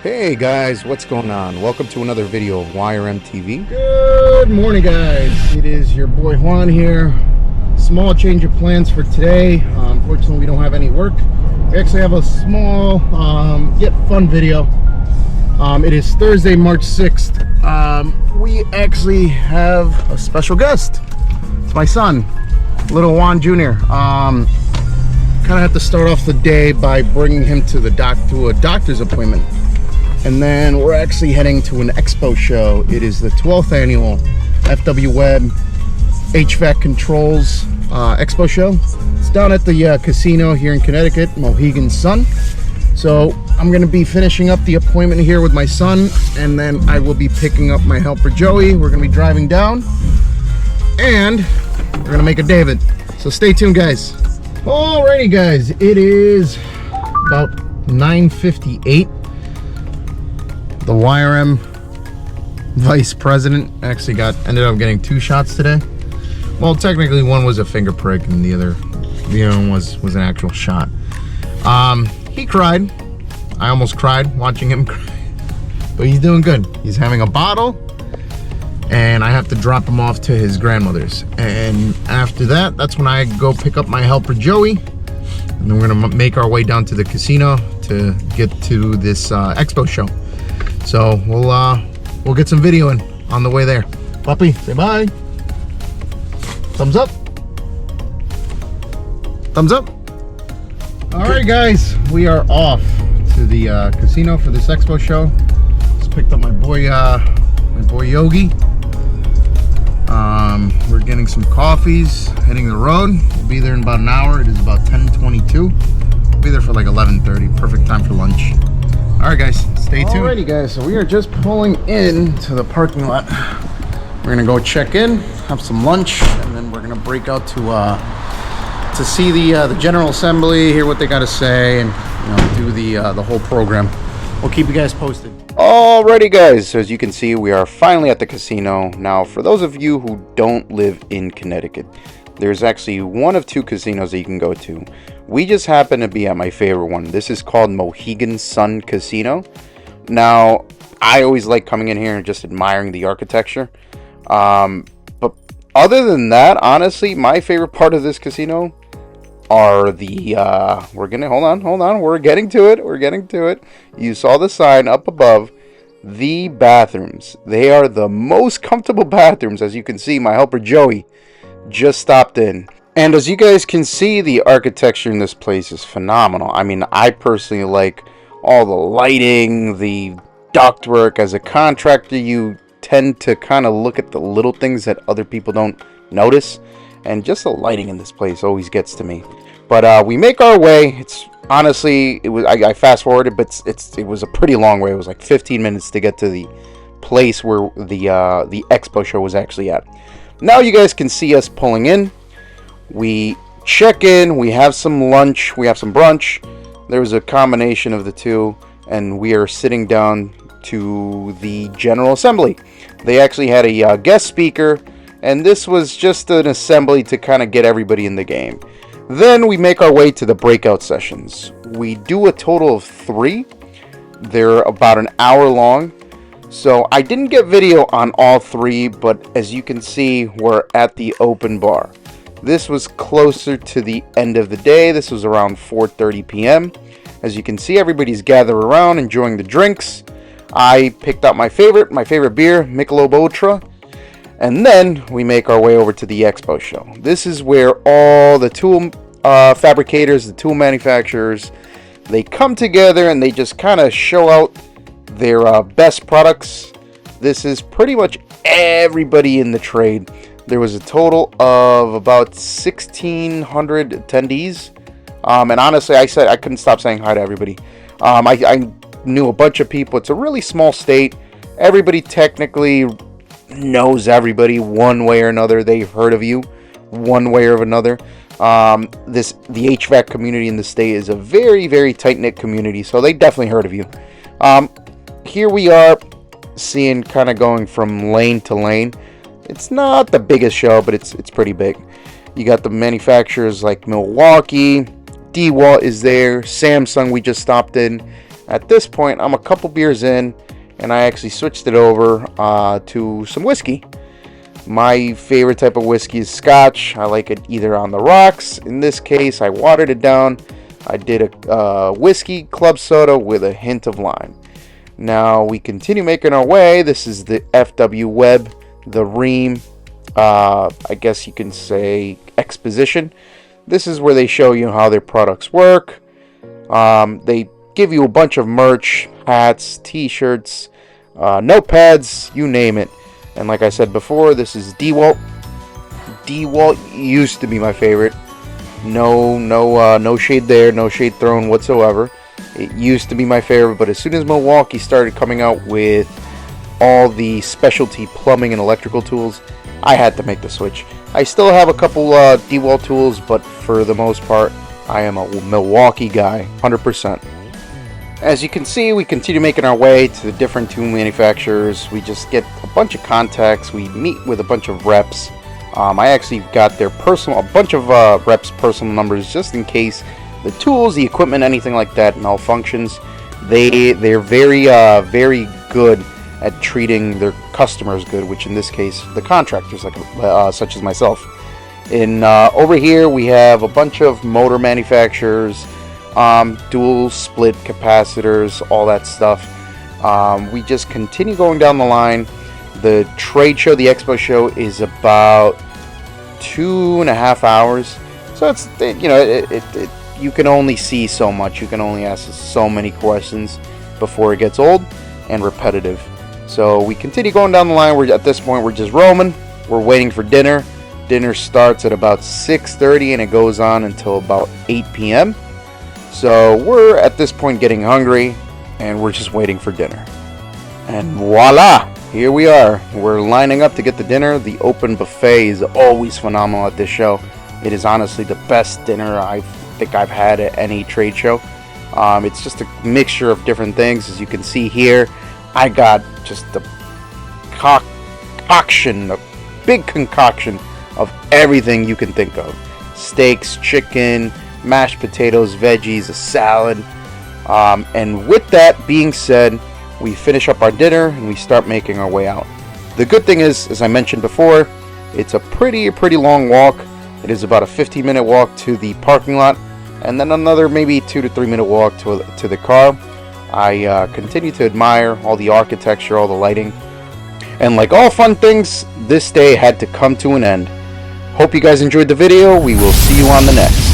Hey guys, what's going on? Welcome to another video of YRM TV. Good morning, guys. It is your boy Juan here. Small change of plans for today. Unfortunately, we don't have any work. We actually have a small yet fun video. It is Thursday, March 6th. We actually have a special guest. It's my son, little Juan Jr. Kind of have to start off the day by bringing him to a doctor's appointment. And then we're actually heading to an Expo show. It is the 12th annual WEBB HVAC Controls Expo show. It's down at the casino here in Connecticut, Mohegan Sun. So I'm going to be finishing up the appointment here with my son, and then I will be picking up my helper Joey. We're going to be driving down, and we're going to make a David. So stay tuned, guys. Alrighty, guys. It is about 9:58. The YRM vice president actually ended up getting 2 shots today. Well, technically one was a finger prick and the other one was an actual shot. He cried. I almost cried watching him cry, but he's doing good. He's having a bottle, and I have to drop him off to his grandmother's. And after that, that's when I go pick up my helper Joey, and then we're gonna make our way down to the casino to get to this Expo show. So we'll get some video in on the way there. Puppy, say bye. Thumbs up. Thumbs up. All right, guys, we are off to the casino for this Expo show. Just picked up my boy Yogi. We're getting some coffees, heading the road. We'll be there in about an hour. It is about 10:22. We'll be there for like 11:30. Perfect time for lunch. All right, guys, stay tuned. Alrighty, guys, so we are just pulling in to the parking lot. We're gonna go check in, have some lunch, and then we're gonna break out to see the General Assembly, hear what they got to say, and do the whole program. We'll keep you guys posted. Alrighty, guys, so as you can see, we are finally at the casino. Now, for those of you who don't live in Connecticut, there's actually one of 2 casinos that you can go to. We just happen to be at my favorite one. This is called Mohegan Sun Casino. Now, I always like coming in here and just admiring the architecture. But other than that, honestly, my favorite part of this casino are the hold on, we're getting to it. You saw the sign up above. The bathrooms. They are the most comfortable bathrooms. As you can see, my helper Joey just stopped in. And as you guys can see, the architecture in this place is phenomenal. I mean, I personally like all the lighting, the ductwork. As a contractor, you tend to kind of look at the little things that other people don't notice. And just the lighting in this place always gets to me. But we make our way. It's honestly, I fast forwarded, but it was a pretty long way. It was like 15 minutes to get to the place where the Expo show was actually at. Now you guys can see us pulling in. We check in, we have some lunch, we have some brunch. There was a combination of the two, and we are sitting down to the General Assembly. They actually had a guest speaker, and this was just an assembly to kind of get everybody in the game. Then we make our way to the breakout sessions. We do a total of 3. They're about an hour long. So I didn't get video on all 3, but as you can see, we're at the open bar. This was closer to the end of the day. This was around 4:30 p.m. As you can see, everybody's gathered around enjoying the drinks. I picked out my favorite beer, Michelob Ultra. And then we make our way over to the Expo show. This is where all the tool fabricators, the tool manufacturers, they come together and they just kind of show out their best products. This is pretty much everybody in the trade. There was a total of about 1,600 attendees. And honestly, I couldn't stop saying hi to everybody. I knew a bunch of people. It's a really small state. Everybody technically knows everybody one way or another. They've heard of you one way or another. The HVAC community in the state is a very, very tight-knit community, so they definitely heard of you. Here we are seeing kind of going from lane to lane. It's not the biggest show, but it's pretty big. You got the manufacturers like Milwaukee, DeWalt is there, Samsung we just stopped in. At this point, I'm a couple beers in, and I actually switched it over to some whiskey. My favorite type of whiskey is Scotch. I like it either on the rocks. In this case, I watered it down. I did a whiskey club soda with a hint of lime. Now we continue making our way. This is the WEBB, the Ream, I guess you can say exposition. This is where they show you how their products work. They give you a bunch of merch, hats, t-shirts, notepads, you name it. And like I said before, this is DeWalt. DeWalt used to be my favorite. No shade there, no shade thrown whatsoever. It used to be my favorite, but as soon as Milwaukee started coming out with all the specialty plumbing and electrical tools, I had to make the switch. I still have a couple DeWalt tools, but for the most part, I am a Milwaukee guy, 100%. As you can see, we continue making our way to the different tool manufacturers. We just get a bunch of contacts. We meet with a bunch of reps. I actually got a bunch of reps' personal numbers just in case the tools, the equipment, anything like that malfunctions. They're very good at treating their customers good, which in this case, the contractors, like such as myself. And over here, we have a bunch of motor manufacturers. Dual split capacitors, all that stuff. We just continue going down the line. The trade show, the Expo show, is about 2.5 hours. So it's, you can only see so much. You can only ask so many questions before it gets old and repetitive. So we continue going down the line. At this point, we're just roaming. We're waiting for dinner. Dinner starts at about 6:30 and it goes on until about 8 p.m. So we're at this point getting hungry, and we're just waiting for dinner. And voila! Here we are. We're lining up to get the dinner. The open buffet is always phenomenal at this show. It is honestly the best dinner I think I've had at any trade show. It's just a mixture of different things. As you can see here, I got just a concoction, a big concoction of everything you can think of. Steaks, chicken, mashed potatoes, veggies, a salad, and with that being said, we finish up our dinner and we start making our way out. The good thing is, as I mentioned before, it's a pretty long walk. It is about a 15-minute walk to the parking lot, and then another maybe 2 to 3 minute walk to the car. I continue to admire all the architecture, all the lighting, and like all fun things, this day had to come to an end. Hope you guys enjoyed the video. We will see you on the next.